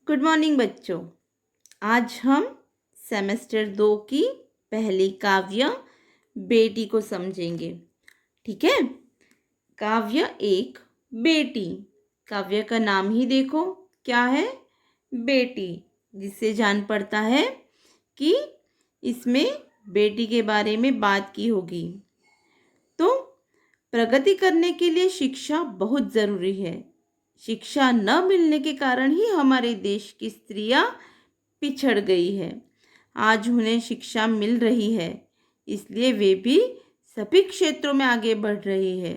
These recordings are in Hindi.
गुड मॉर्निंग बच्चों। आज हम सेमेस्टर 2 की पहली काव्य बेटी को समझेंगे। ठीक है। काव्य एक बेटी। काव्य का नाम ही देखो क्या है, बेटी, जिससे जान पड़ता है कि इसमें बेटी के बारे में बात की होगी। तो प्रगति करने के लिए शिक्षा बहुत ज़रूरी है। शिक्षा न मिलने के कारण ही हमारे देश की स्त्रियां पिछड़ गई है। आज उन्हें शिक्षा मिल रही है, इसलिए वे भी सभी क्षेत्रों में आगे बढ़ रही है।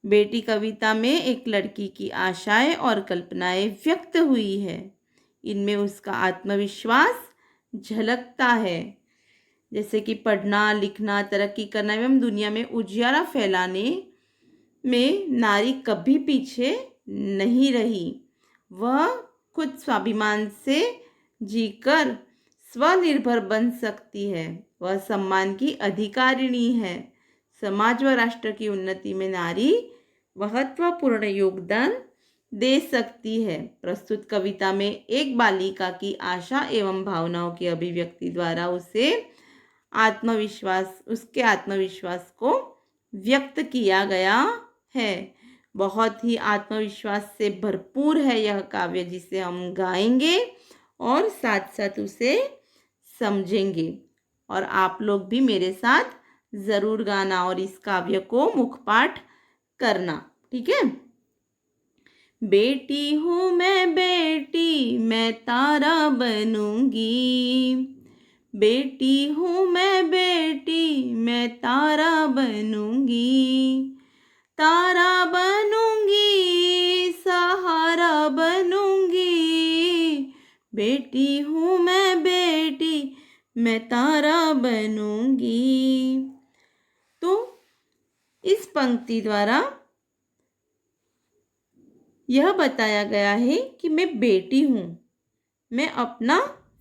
बेटी कविता में एक लड़की की आशाएं और कल्पनाएं व्यक्त हुई है। इनमें उसका आत्मविश्वास झलकता है, जैसे कि पढ़ना, लिखना, तरक्की करना एवं दुनिया में उजियारा फैलाने में नारी कभी पीछे नहीं रही। वह खुद स्वाभिमान से जीकर स्वनिर्भर बन सकती है। वह सम्मान की अधिकारिणी है। समाज व राष्ट्र की उन्नति में नारी महत्वपूर्ण योगदान दे सकती है। प्रस्तुत कविता में एक बालिका की आशा एवं भावनाओं की अभिव्यक्ति द्वारा उसके आत्मविश्वास को व्यक्त किया गया है। बहुत ही आत्मविश्वास से भरपूर है यह काव्य, जिसे हम गाएंगे और साथ साथ उसे समझेंगे। और आप लोग भी मेरे साथ ज़रूर गाना और इस काव्य को मुखपाठ करना। ठीक है। बेटी हूँ मैं बेटी, मैं तारा बनूंगी। बेटी हूँ मैं बेटी, मैं तारा बनूंगी। तारा बनूंगी, सहारा बनूंगी। बेटी हूँ मैं बेटी, मैं तारा बनूंगी। तो इस पंक्ति द्वारा यह बताया गया है कि मैं बेटी हूँ, मैं अपना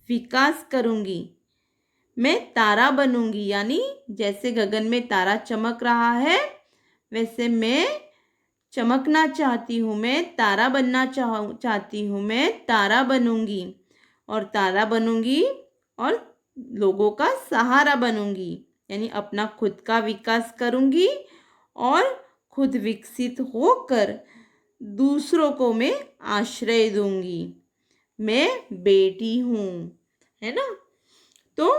विकास करूंगी, मैं तारा बनूंगी। यानी जैसे गगन में तारा चमक रहा है, वैसे मैं चमकना चाहती हूँ, मैं तारा बनना चाहती हूँ, मैं तारा बनूंगी। और तारा बनूंगी और लोगों का सहारा बनूंगी, यानी अपना खुद का विकास करूंगी और खुद विकसित होकर दूसरों को मैं आश्रय दूंगी। मैं बेटी हूँ, है ना। तो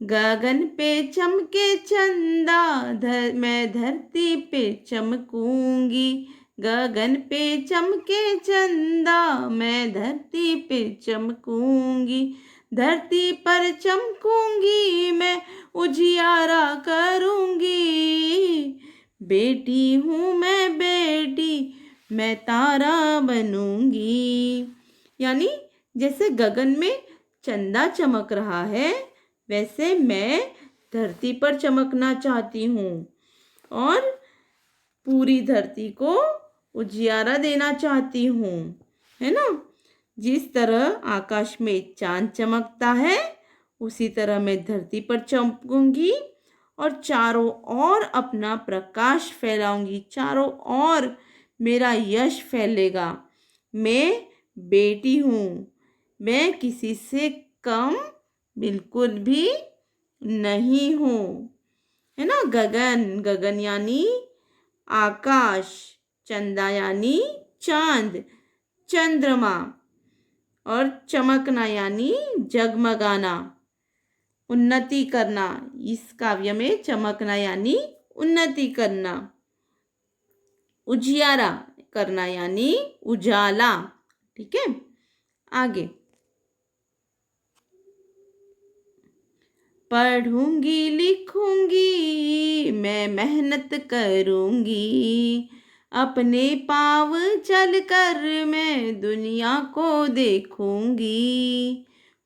गगन पे चमके चंदा, मैं धरती पे चमकूंगी। गगन पे चमके चंदा, मैं धरती पे चमकूंगी। धरती पर चमकूंगी, मैं उजियारा करूंगी। बेटी हूँ मैं बेटी, मैं तारा बनूंगी। यानी जैसे गगन में चंदा चमक रहा है, वैसे मैं धरती पर चमकना चाहती हूँ और पूरी धरती को उजियारा देना चाहती हूँ, है ना। जिस तरह आकाश में चांद चमकता है, उसी तरह मैं धरती पर चमकूंगी और चारों ओर अपना प्रकाश फैलाऊंगी। चारों ओर मेरा यश फैलेगा। मैं बेटी हूँ, मैं किसी से कम बिल्कुल भी नहीं हूँ, है ना। गगन, गगन यानी आकाश, चंदा यानी चांद, चंद्रमा, और चमकना यानी जगमगाना, उन्नति करना। इस काव्य में चमकना यानी उन्नति करना, उजियारा करना यानी उजाला। ठीक है। आगे, पढ़ूंगी लिखूंगी, मैं मेहनत करूंगी। अपने पाँव चलकर मैं दुनिया को देखूंगी।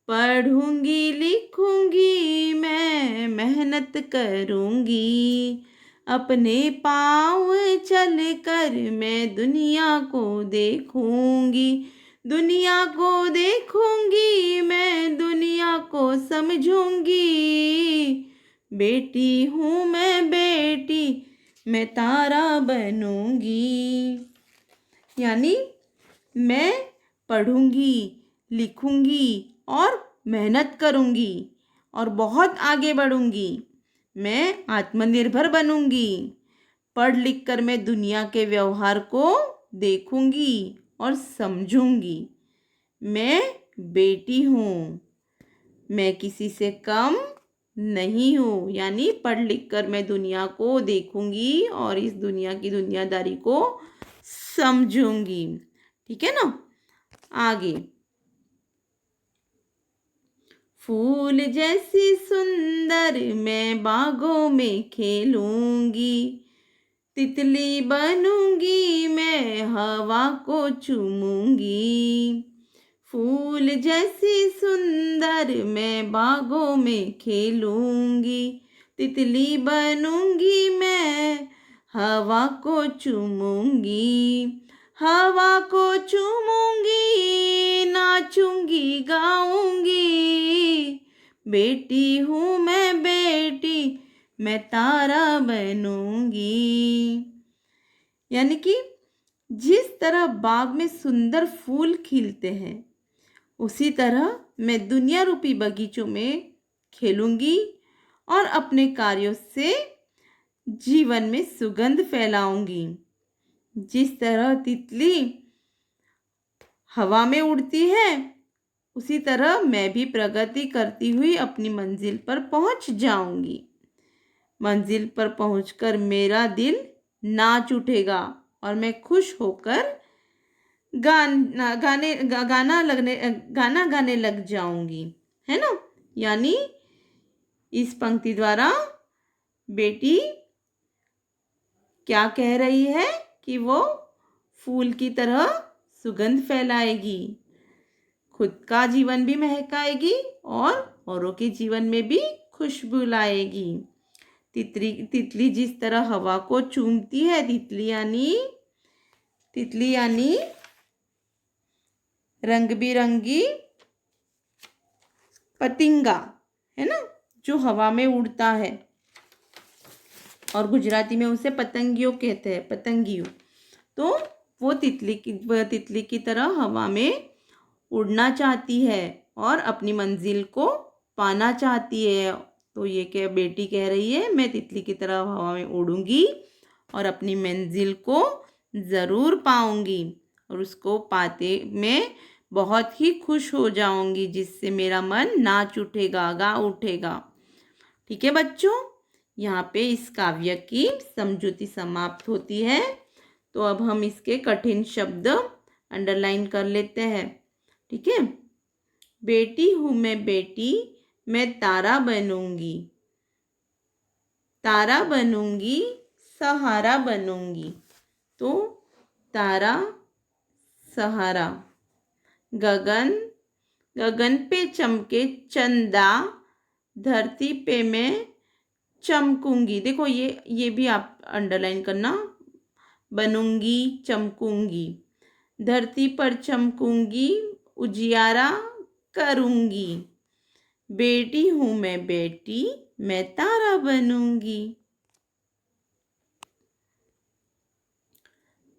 पढ़ूंगी लिखूंगी, मैं मेहनत करूंगी। अपने पाँव चलकर मैं दुनिया को देखूंगी। दुनिया को देखूंगी, मैं दुनिया को समझूंगी। बेटी हूँ मैं बेटी, मैं तारा बनूंगी। यानी मैं पढ़ूंगी, लिखूंगी और मेहनत करूंगी और बहुत आगे बढ़ूंगी। मैं आत्मनिर्भर बनूंगी। पढ़ लिख कर मैं दुनिया के व्यवहार को देखूंगी और समझूंगी। मैं बेटी हूँ, मैं किसी से कम नहीं हूँ। यानी पढ़ लिख कर मैं दुनिया को देखूंगी और इस दुनिया की दुनियादारी को समझूंगी। ठीक है ना। आगे, फूल जैसी सुंदर मैं बागों में खेलूंगी, तितली बनूंगी मैं हवा को चूमूंगी। फूल जैसी सुंदर मैं बागों में खेलूंगी, तितली बनूंगी मैं हवा को चूमूंगी। हवा को चूमूंगी, नाचूंगी गाऊंगी। बेटी हूँ मैं बेटी, मैं तारा बनूंगी। यानी कि जिस तरह बाग में सुंदर फूल खिलते हैं, उसी तरह मैं दुनिया रूपी बगीचों में खेलूंगी और अपने कार्यों से जीवन में सुगंध फैलाऊंगी। जिस तरह तितली हवा में उड़ती है, उसी तरह मैं भी प्रगति करती हुई अपनी मंजिल पर पहुंच जाऊंगी। मंजिल पर पहुंचकर मेरा दिल नाच उठेगा और मैं खुश होकर गाना गाने लग जाऊंगी। है ना। यानी इस पंक्ति द्वारा बेटी क्या कह रही है कि वो फूल की तरह सुगंध फैलाएगी, खुद का जीवन भी महकाएगी और औरों के जीवन में भी खुशबू लाएगी। तितली जिस तरह हवा को चूमती है, तितली यानी रंग बिरंगी पतंगा, है ना, जो हवा में उड़ता है और गुजराती में उसे पतंगियों कहते हैं, पतंगियों। तो वो तितली की तरह हवा में उड़ना चाहती है और अपनी मंजिल को पाना चाहती है। तो ये क्या बेटी कह रही है, मैं तितली की तरह हवा में उड़ूंगी और अपनी मंजिल को ज़रूर पाऊंगी और उसको पाते मैं बहुत ही खुश हो जाऊंगी, जिससे मेरा मन नाच उठेगा, गा उठेगा। ठीक है बच्चों, यहाँ पे इस काव्य की समझूती समाप्त होती है। तो अब हम इसके कठिन शब्द अंडरलाइन कर लेते हैं। ठीक है। बेटी हूँ मैं बेटी, मैं तारा बनूंगी, तारा बनूंगी, सहारा बनूंगी। तो तारा, सहारा। गगन पे चमके चंदा, धरती पे मैं चमकूंगी। देखो ये भी आप अंडरलाइन करना। बनूंगी, चमकूंगी, धरती पर चमकूंगी, उजियारा करूंगी। बेटी हूँ मैं बेटी, मैं तारा बनूंगी।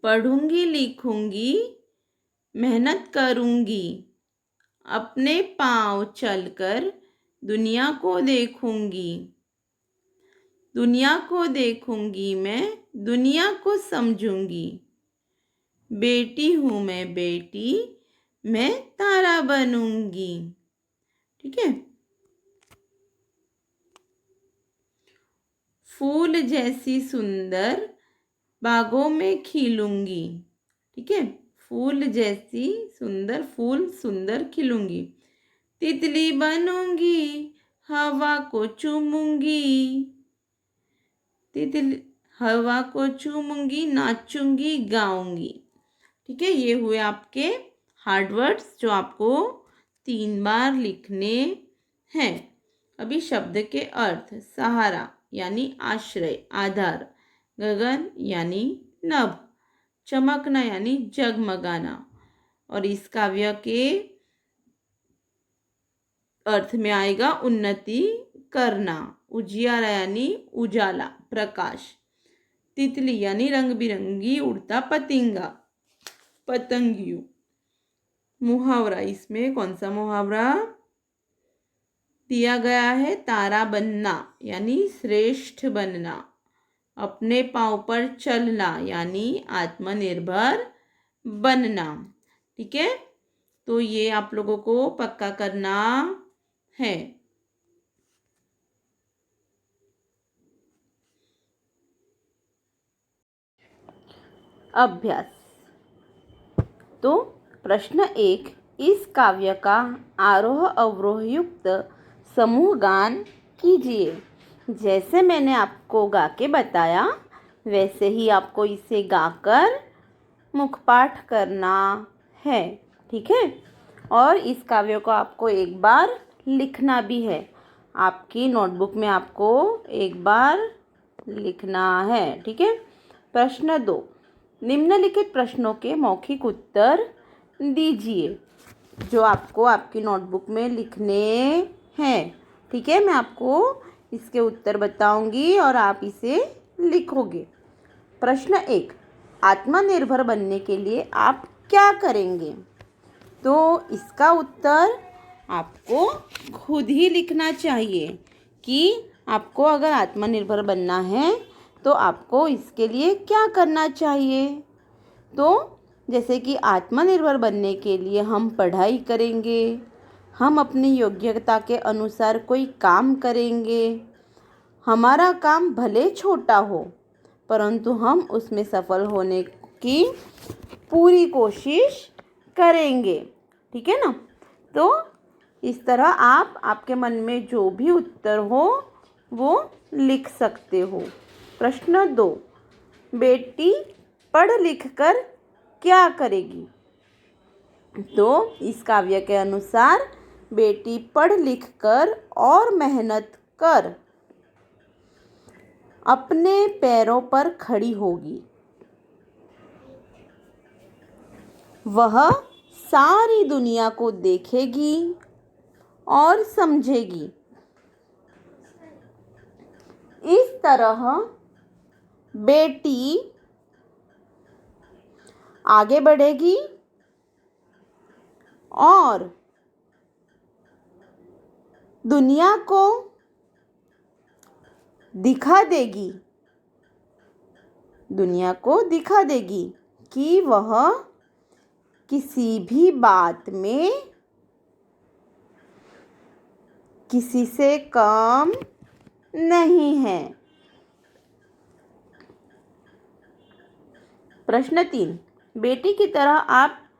पढ़ूंगी, लिखूंगी, मेहनत करूंगी, अपने पाँव चलकर दुनिया को देखूंगी। दुनिया को देखूंगी मैं, दुनिया को समझूंगी। बेटी हूँ मैं बेटी, मैं तारा बनूंगी। ठीक है। फूल जैसी सुंदर बागों में खिलूंगी। ठीक है। फूल जैसी सुंदर, फूल सुंदर खिलूंगी। तितली बनूंगी, हवा को चूमूंगी। तितली हवा को चूमूंगी, नाचूंगी, गाऊंगी। ठीक है। ये हुए आपके हार्ड वर्ड्स जो आपको 3 बार लिखने हैं। अभी शब्द के अर्थ। सहारा यानी आश्रय, आधार। गगन यानी नभ। चमकना यानी जगमगाना। और इस काव्य के अर्थ में आएगा उन्नति करना। उजियारा यानी उजाला, प्रकाश। तितली यानी रंग बिरंगी उड़ता पतंगा, पतंगियों। मुहावरा, इसमें कौन सा मुहावरा दिया गया है? तारा बनना यानी श्रेष्ठ बनना, अपने पाँव पर चलना यानी आत्मनिर्भर बनना। ठीक है, तो ये आप लोगों को पक्का करना है। अभ्यास। तो प्रश्न 1, इस काव्य का आरोह अवरोह युक्त समूह गान कीजिए। जैसे मैंने आपको गा के बताया वैसे ही आपको इसे गाकर मुखपाठ करना है। ठीक है, और इस काव्य को आपको एक बार लिखना भी है। आपकी नोटबुक में आपको एक बार लिखना है। ठीक है। प्रश्न 2, निम्नलिखित प्रश्नों के मौखिक उत्तर दीजिए, जो आपको आपकी नोटबुक में लिखने हैं। ठीक है, मैं आपको इसके उत्तर बताऊंगी और आप इसे लिखोगे। प्रश्न 1, आत्मनिर्भर बनने के लिए आप क्या करेंगे? तो इसका उत्तर आपको खुद ही लिखना चाहिए कि आपको अगर आत्मनिर्भर बनना है तो आपको इसके लिए क्या करना चाहिए। तो जैसे कि आत्मनिर्भर बनने के लिए हम पढ़ाई करेंगे, हम अपनी योग्यता के अनुसार कोई काम करेंगे, हमारा काम भले छोटा हो परंतु हम उसमें सफल होने की पूरी कोशिश करेंगे। ठीक है ना। तो इस तरह आप आपके मन में जो भी उत्तर हो वो लिख सकते हो। प्रश्न 2, बेटी पढ़ लिख कर क्या करेगी? तो इस काव्य के अनुसार बेटी पढ़ लिख कर और मेहनत कर अपने पैरों पर खड़ी होगी। वह सारी दुनिया को देखेगी और समझेगी। इस तरह बेटी आगे बढ़ेगी और दुनिया को दिखा देगी, दुनिया को दिखा देगी कि वह किसी भी बात में किसी से कम नहीं है। प्रश्न 3, बेटी की तरह आप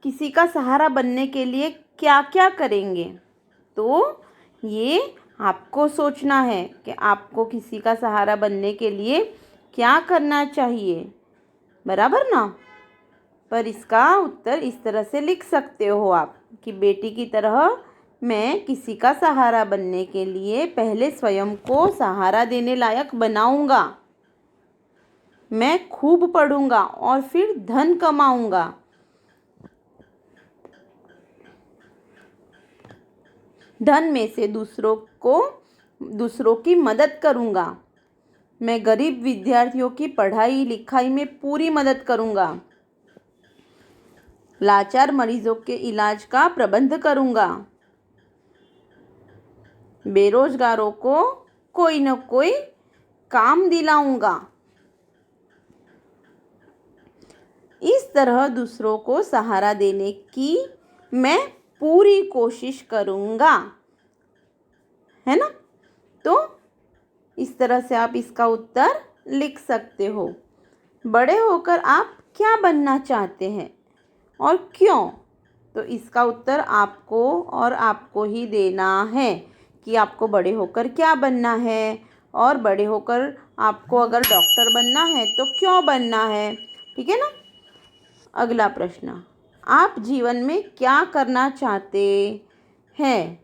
किसी का सहारा बनने के लिए क्या क्या करेंगे? तो ये आपको सोचना है कि आपको किसी का सहारा बनने के लिए क्या करना चाहिए, बराबर ना। पर इसका उत्तर इस तरह से लिख सकते हो आप कि बेटी की तरह मैं किसी का सहारा बनने के लिए पहले स्वयं को सहारा देने लायक बनाऊंगा, मैं खूब पढ़ूंगा और फिर धन कमाऊंगा, धन में से दूसरों की मदद करूंगा, मैं गरीब विद्यार्थियों की पढ़ाई लिखाई में पूरी मदद करूंगा, लाचार मरीजों के इलाज का प्रबंध करूंगा, बेरोजगारों को कोई न कोई काम दिलाऊंगा। इस तरह दूसरों को सहारा देने की मैं पूरी कोशिश करूंगा, है ना। तो इस तरह से आप इसका उत्तर लिख सकते हो। बड़े होकर आप क्या बनना चाहते हैं और क्यों? तो इसका उत्तर आपको और आपको ही देना है कि आपको बड़े होकर क्या बनना है और बड़े होकर आपको अगर डॉक्टर बनना है तो क्यों बनना है। ठीक है ना। अगला प्रश्न, आप जीवन में क्या करना चाहते हैं?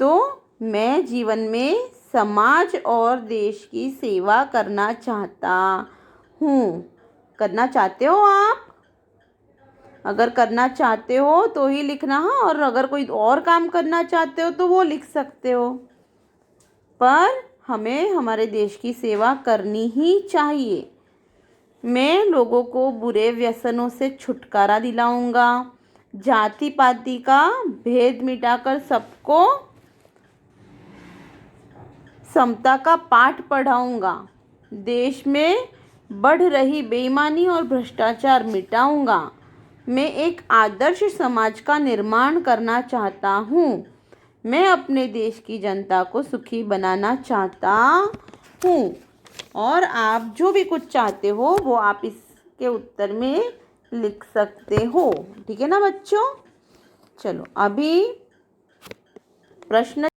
तो मैं जीवन में समाज और देश की सेवा करना चाहता हूँ। करना चाहते हो आप? अगर करना चाहते हो तो ही लिखना है, और अगर कोई और काम करना चाहते हो तो वो लिख सकते हो। पर हमें हमारे देश की सेवा करनी ही चाहिए। मैं लोगों को बुरे व्यसनों से छुटकारा दिलाऊंगा, जाति पाति का भेद मिटाकर सबको समता का पाठ पढ़ाऊंगा। देश में बढ़ रही बेईमानी और भ्रष्टाचार मिटाऊंगा। मैं एक आदर्श समाज का निर्माण करना चाहता हूँ। मैं अपने देश की जनता को सुखी बनाना चाहता हूँ। और आप जो भी कुछ चाहते हो वो आप इसके उत्तर में लिख सकते हो। ठीक है ना बच्चों? चलो अभी प्रश्न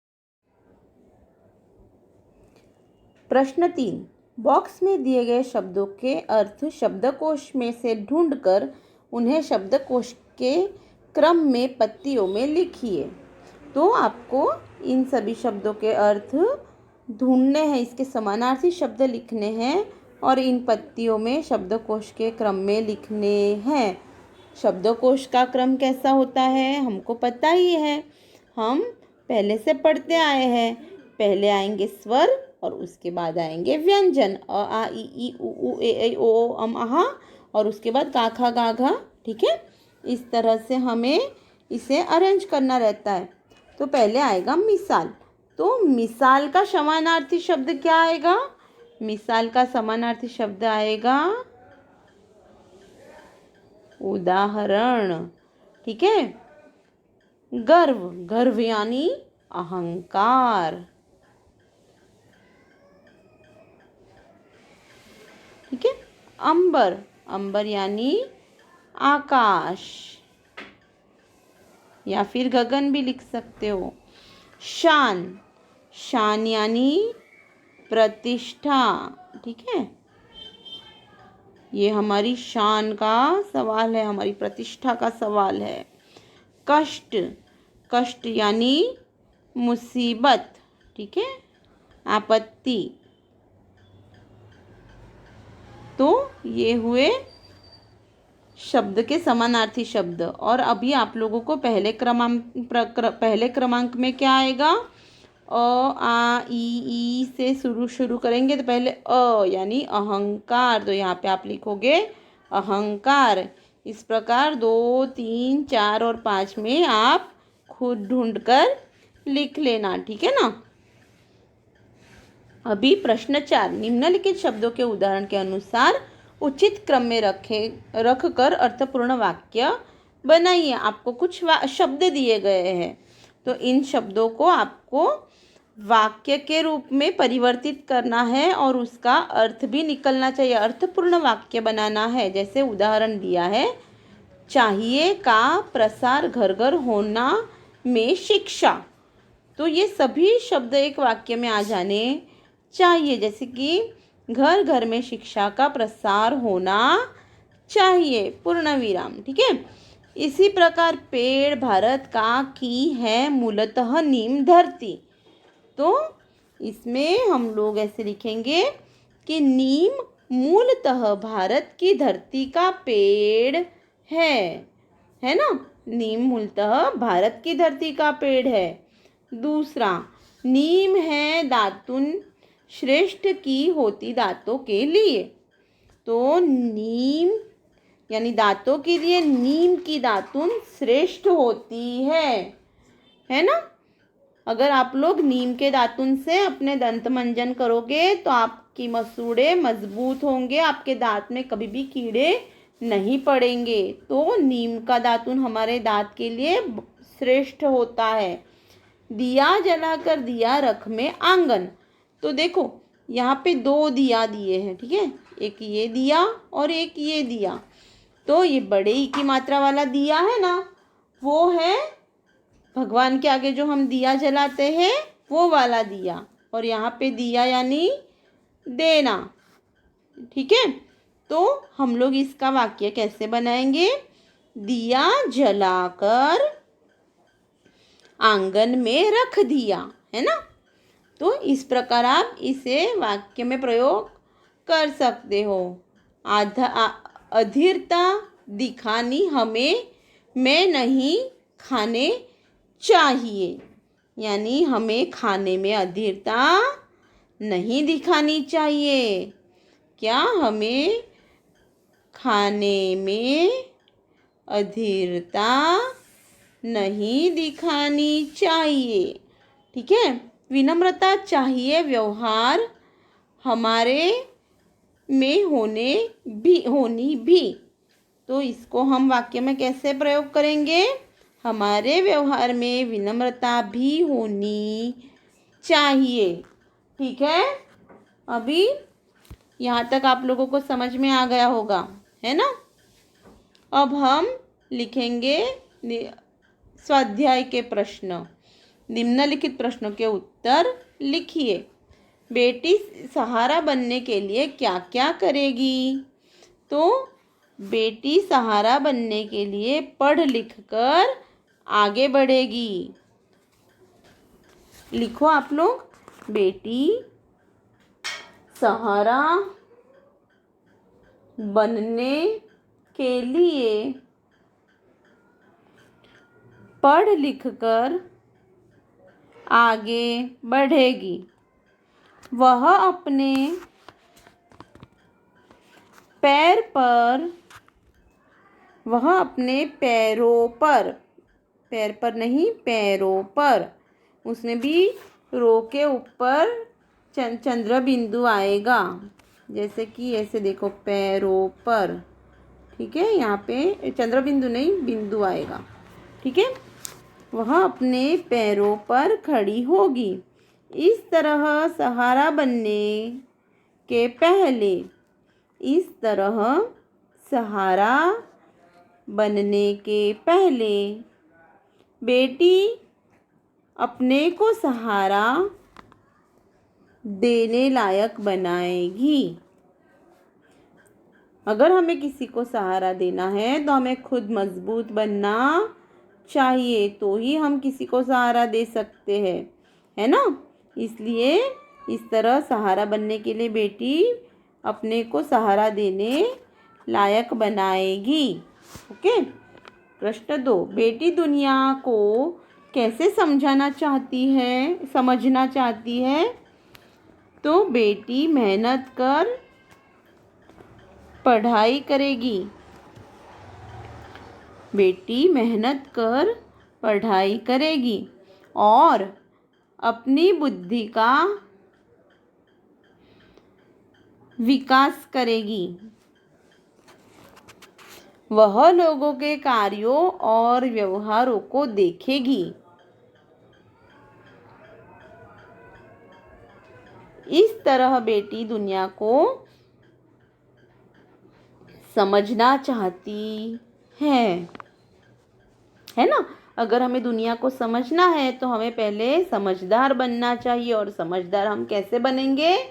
3। बॉक्स में दिए गए शब्दों के अर्थ शब्दकोश में से ढूंढकर उन्हें शब्दकोश के क्रम में पत्तियों में लिखिए। तो आपको इन सभी शब्दों के अर्थ ढूंढने हैं, इसके समानार्थी शब्द लिखने हैं और इन पत्तियों में शब्दकोश के क्रम में लिखने हैं। शब्दकोश का क्रम कैसा होता है हमको पता ही है, हम पहले से पढ़ते आए हैं। पहले आएंगे स्वर और उसके बाद आएंगे व्यंजन, अ आ इ ई उ ऊ ए ऐ ओ ओ अम आहा, और उसके बाद का खा गा घा। ठीक है, इस तरह से हमें इसे अरेंज करना रहता है। तो पहले आएगा मिसाल। तो मिसाल का समानार्थी शब्द क्या आएगा? मिसाल का समानार्थी शब्द आएगा उदाहरण। ठीक है, गर्व, गर्व यानी अहंकार। ठीक है, अंबर, अंबर यानी आकाश या फिर गगन भी लिख सकते हो। शान, शान यानी प्रतिष्ठा। ठीक है, ये हमारी शान का सवाल है, हमारी प्रतिष्ठा का सवाल है। कष्ट, कष्ट यानी मुसीबत। ठीक है, आपत्ति। तो ये हुए शब्द के समानार्थी शब्द। और अभी आप लोगों को पहले क्रमांक में क्या आएगा? अ आ ई से शुरू करेंगे। तो पहले अ यानी अहंकार, तो यहाँ पे आप लिखोगे अहंकार। इस प्रकार 2, 3, 4 और 5 में आप खुद ढूंढकर लिख लेना। ठीक है ना? अभी प्रश्न 4, निम्नलिखित शब्दों के उदाहरण के अनुसार उचित क्रम में रख कर अर्थपूर्ण वाक्य बनाइए। आपको कुछ शब्द दिए गए हैं, तो इन शब्दों को आपको वाक्य के रूप में परिवर्तित करना है और उसका अर्थ भी निकलना चाहिए, अर्थपूर्ण वाक्य बनाना है। जैसे उदाहरण दिया है, चाहिए का प्रसार घर घर होना में शिक्षा। तो ये सभी शब्द एक वाक्य में आ जाने चाहिए, जैसे कि घर घर में शिक्षा का प्रसार होना चाहिए, पूर्ण विराम। ठीक है, इसी प्रकार पेड़ भारत का की है मूलतः नीम धरती। तो इसमें हम लोग ऐसे लिखेंगे कि नीम मूलतः भारत की धरती का पेड़ है ना? नीम मूलतः भारत की धरती का पेड़ है। दूसरा, नीम है दातुन श्रेष्ठ की होती दांतों के लिए। तो नीम यानी दांतों के लिए नीम की दातुन श्रेष्ठ होती है ना? अगर आप लोग नीम के दातुन से अपने दंत मंजन करोगे तो आपकी मसूड़े मजबूत होंगे, आपके दांत में कभी भी कीड़े नहीं पड़ेंगे। तो नीम का दातुन हमारे दांत के लिए श्रेष्ठ होता है। दिया जलाकर दिया रख में आंगन। तो देखो यहाँ पे 2 दिया दिए हैं। ठीक है, एक ये दिया और एक ये दिया। तो ये बड़े ई की मात्रा वाला दिया है ना, वो है भगवान के आगे जो हम दिया जलाते हैं वो वाला दिया। और यहाँ पे दिया यानी देना। ठीक है, तो हम लोग इसका वाक्य कैसे बनाएंगे? दिया जलाकर आंगन में रख दिया, है ना? तो इस प्रकार आप इसे वाक्य में प्रयोग कर सकते हो। अधीरता दिखानी हमें में नहीं खाने चाहिए, यानी हमें खाने में अधीरता नहीं दिखानी चाहिए। क्या हमें खाने में अधीरता नहीं दिखानी चाहिए। ठीक है, विनम्रता चाहिए व्यवहार हमारे में होनी भी। तो इसको हम वाक्य में कैसे प्रयोग करेंगे? हमारे व्यवहार में विनम्रता भी होनी चाहिए। ठीक है, अभी यहाँ तक आप लोगों को समझ में आ गया होगा, है ना? अब हम लिखेंगे स्वाध्याय के प्रश्न। निम्नलिखित प्रश्नों के उत्तर लिखिए। बेटी सहारा बनने के लिए क्या क्या करेगी? तो बेटी सहारा बनने के लिए पढ़ लिख कर आगे बढ़ेगी। लिखो आप लोग, बेटी सहारा बनने के लिए पढ़ लिख कर आगे बढ़ेगी। वह अपने पैरों पर, पैर पर नहीं पैरों पर, उसमें भी रो के ऊपर चंद्र बिंदु आएगा, जैसे कि ऐसे देखो पैरों पर। ठीक है, यहाँ पे चंद्र बिंदु नहीं बिंदु आएगा। ठीक है, वह अपने पैरों पर खड़ी होगी। इस तरह सहारा बनने के पहले, इस तरह सहारा बनने के पहले बेटी अपने को सहारा देने लायक बनाएगी। अगर हमें किसी को सहारा देना है तो हमें खुद मजबूत बनना चाहिए, तो ही हम किसी को सहारा दे सकते हैं, है ना? इसलिए इस तरह सहारा बनने के लिए बेटी अपने को सहारा देने लायक बनाएगी। ओके। प्रश्न 2, बेटी दुनिया को कैसे समझना चाहती है? तो बेटी मेहनत कर पढ़ाई करेगी। बेटी मेहनत कर पढ़ाई करेगी और अपनी बुद्धि का विकास करेगी। वह लोगों के कार्यों और व्यवहारों को देखेगी। इस तरह बेटी दुनिया को समझना चाहती है ना? अगर हमें दुनिया को समझना है तो हमें पहले समझदार बनना चाहिए। और समझदार हम कैसे बनेंगे?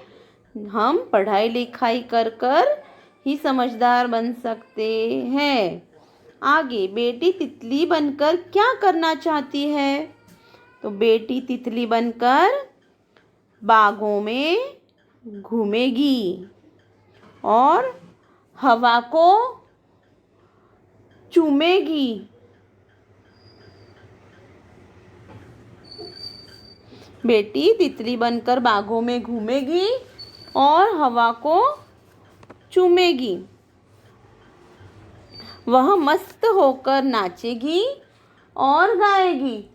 हम पढ़ाई लिखाई कर कर ही समझदार बन सकते हैं। आगे, बेटी तितली बनकर क्या करना चाहती है? तो बेटी तितली बनकर बागों में घूमेगी और हवा को चूमेगी। बेटी तितली बनकर बागों में घूमेगी और हवा को चूमेगी। वह मस्त होकर नाचेगी और गाएगी।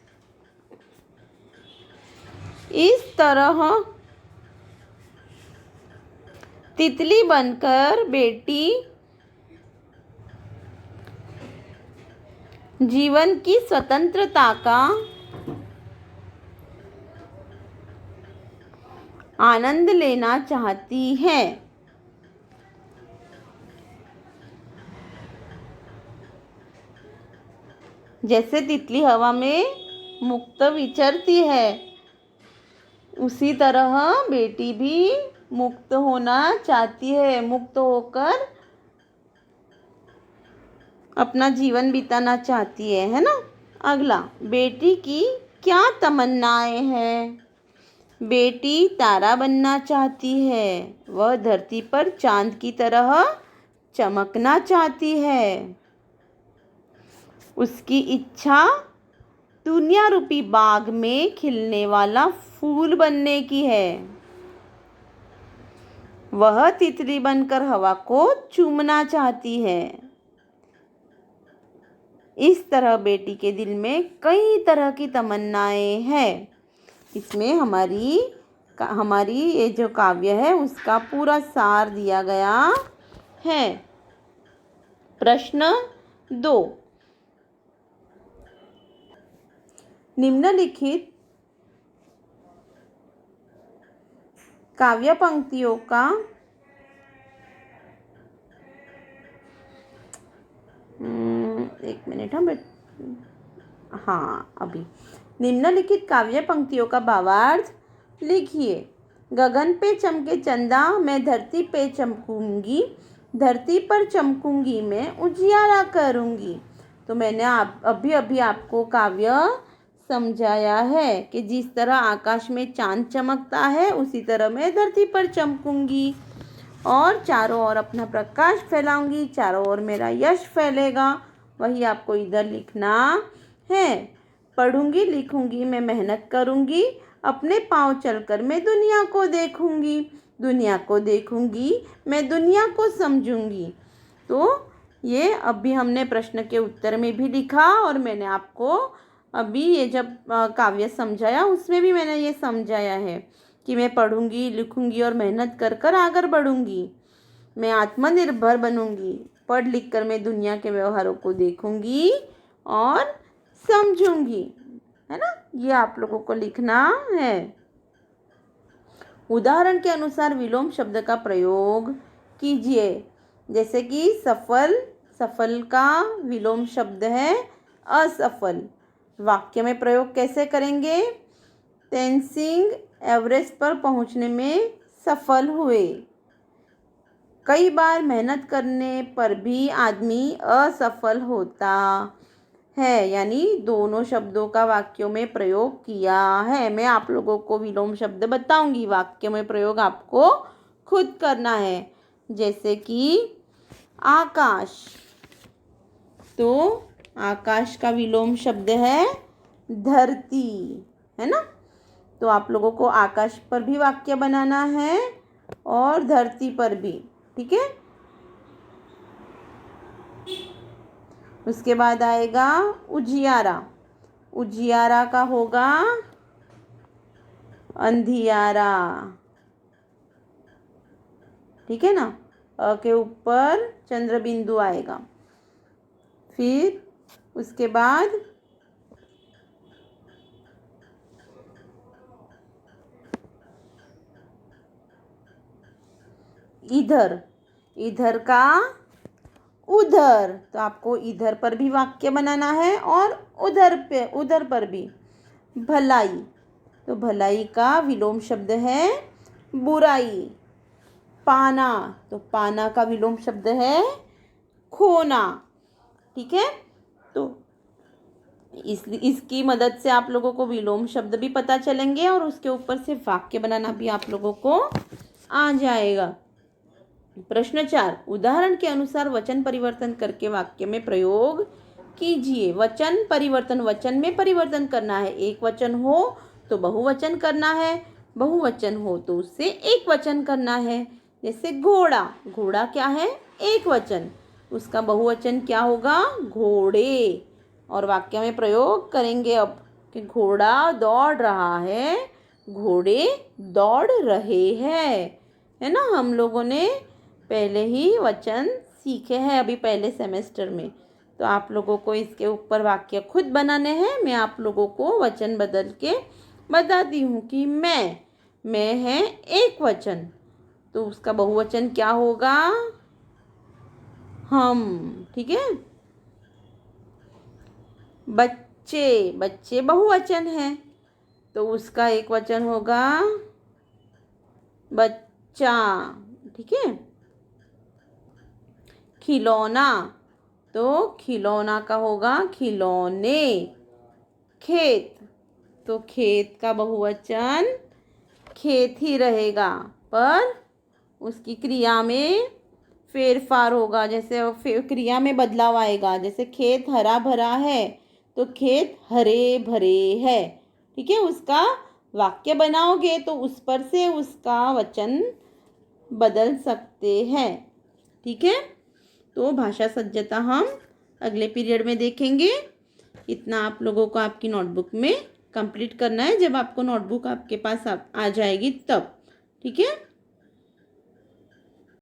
इस तरह तितली बनकर बेटी जीवन की स्वतंत्रता का आनंद लेना चाहती है। जैसे तितली हवा में मुक्त विचरती है, उसी तरह बेटी भी मुक्त होना चाहती है, मुक्त होकर अपना जीवन बिताना चाहती है ना? अगला, बेटी की क्या तमन्नाएं हैं? बेटी तारा बनना चाहती है। वह धरती पर चांद की तरह चमकना चाहती है। उसकी इच्छा दुनिया रूपी बाग में खिलने वाला फूल बनने की है। वह तितली बनकर हवा को चूमना चाहती है। इस तरह बेटी के दिल में कई तरह की तमन्नाएं हैं। इसमें हमारी ये जो काव्य है उसका पूरा सार दिया गया है। प्रश्न 2, निम्नलिखित काव्य पंक्तियों का एक मिनट अभी निम्नलिखित काव्य पंक्तियों का भावार्थ लिखिए। गगन पे चमके चंदा, मैं धरती पे चमकूंगी, धरती पर चमकूंगी मैं उजियारा करूंगी। तो मैंने अभी आपको काव्य समझाया है कि जिस तरह आकाश में चांद चमकता है उसी तरह मैं धरती पर चमकूंगी और चारों ओर अपना प्रकाश फैलाऊंगी, चारों ओर मेरा यश फैलेगा। वही आपको इधर लिखना है। पढ़ूंगी लिखूंगी मैं मेहनत करूंगी, अपने पाँव चलकर मैं दुनिया को देखूंगी, दुनिया को देखूंगी मैं दुनिया को समझूंगी। तो ये अभी हमने प्रश्न के उत्तर में भी लिखा और मैंने आपको अभी ये जब काव्य समझाया उसमें भी मैंने ये समझाया है कि मैं पढ़ूंगी लिखूंगी और मेहनत कर कर आगे बढ़ूंगी, मैं आत्मनिर्भर बनूंगी, पढ़ लिख कर मैं दुनिया के व्यवहारों को देखूंगी और समझूंगी, है ना। ये आप लोगों को लिखना है। उदाहरण के अनुसार विलोम शब्द का प्रयोग कीजिए। जैसे कि सफल का विलोम शब्द है असफल। वाक्य में प्रयोग कैसे करेंगे? तेनसिंग एवरेस्ट पर पहुंचने में सफल हुए। कई बार मेहनत करने पर भी आदमी असफल होता है, यानी दोनों शब्दों का वाक्यों में प्रयोग किया है। मैं आप लोगों को विलोम शब्द बताऊंगी, वाक्य में प्रयोग आपको खुद करना है। जैसे कि आकाश, तो आकाश का विलोम शब्द है धरती, है ना। तो आप लोगों को आकाश पर भी वाक्य बनाना है और धरती पर भी, ठीक है। उसके बाद आएगा उजियारा। उजियारा का होगा अंधियारा, ठीक है ना। अ के ऊपर चंद्र बिंदु आएगा। फिर उसके बाद इधर का उधर, तो आपको इधर पर भी वाक्य बनाना है और उधर पर भी। भलाई, तो भलाई का विलोम शब्द है बुराई। पाना, तो पाना का विलोम शब्द है खोना, ठीक है। तो इसकी मदद से आप लोगों को विलोम शब्द भी पता चलेंगे और उसके ऊपर से वाक्य बनाना भी आप लोगों को आ जाएगा। प्रश्न 4, उदाहरण के अनुसार वचन परिवर्तन करके वाक्य में प्रयोग कीजिए। वचन परिवर्तन, वचन में परिवर्तन करना है। एक वचन हो तो बहुवचन करना है, बहुवचन हो तो उससे एक वचन करना है। जैसे घोड़ा, घोड़ा क्या है? एक वचन, उसका बहुवचन क्या होगा? घोड़े। और वाक्य में प्रयोग करेंगे अब कि घोड़ा दौड़ रहा है, घोड़े दौड़ रहे हैं, है ना। हम लोगों ने पहले ही वचन सीखे हैं अभी पहले सेमेस्टर में, तो आप लोगों को इसके ऊपर वाक्य खुद बनाने हैं। मैं आप लोगों को वचन बदल के बताती हूँ कि मैं है एक वचन, तो उसका बहुवचन क्या होगा? हम, ठीक है। बच्चे, बच्चे बहुवचन है तो उसका एक वचन होगा बच्चा, ठीक है। खिलौना, तो खिलौना का होगा खिलौने। खेत, तो खेत का बहुवचन खेत ही रहेगा, पर उसकी क्रिया में फेरफार होगा, जैसे क्रिया में बदलाव आएगा। जैसे खेत हरा भरा है तो खेत हरे भरे है, ठीक है। उसका वाक्य बनाओगे तो उस पर से उसका वचन बदल सकते हैं, ठीक है। तो भाषा सज्जता हम अगले पीरियड में देखेंगे। इतना आप लोगों को आपकी नोटबुक में कंप्लीट करना है, जब आपको नोटबुक आपके पास आ जाएगी तब। ठीक है।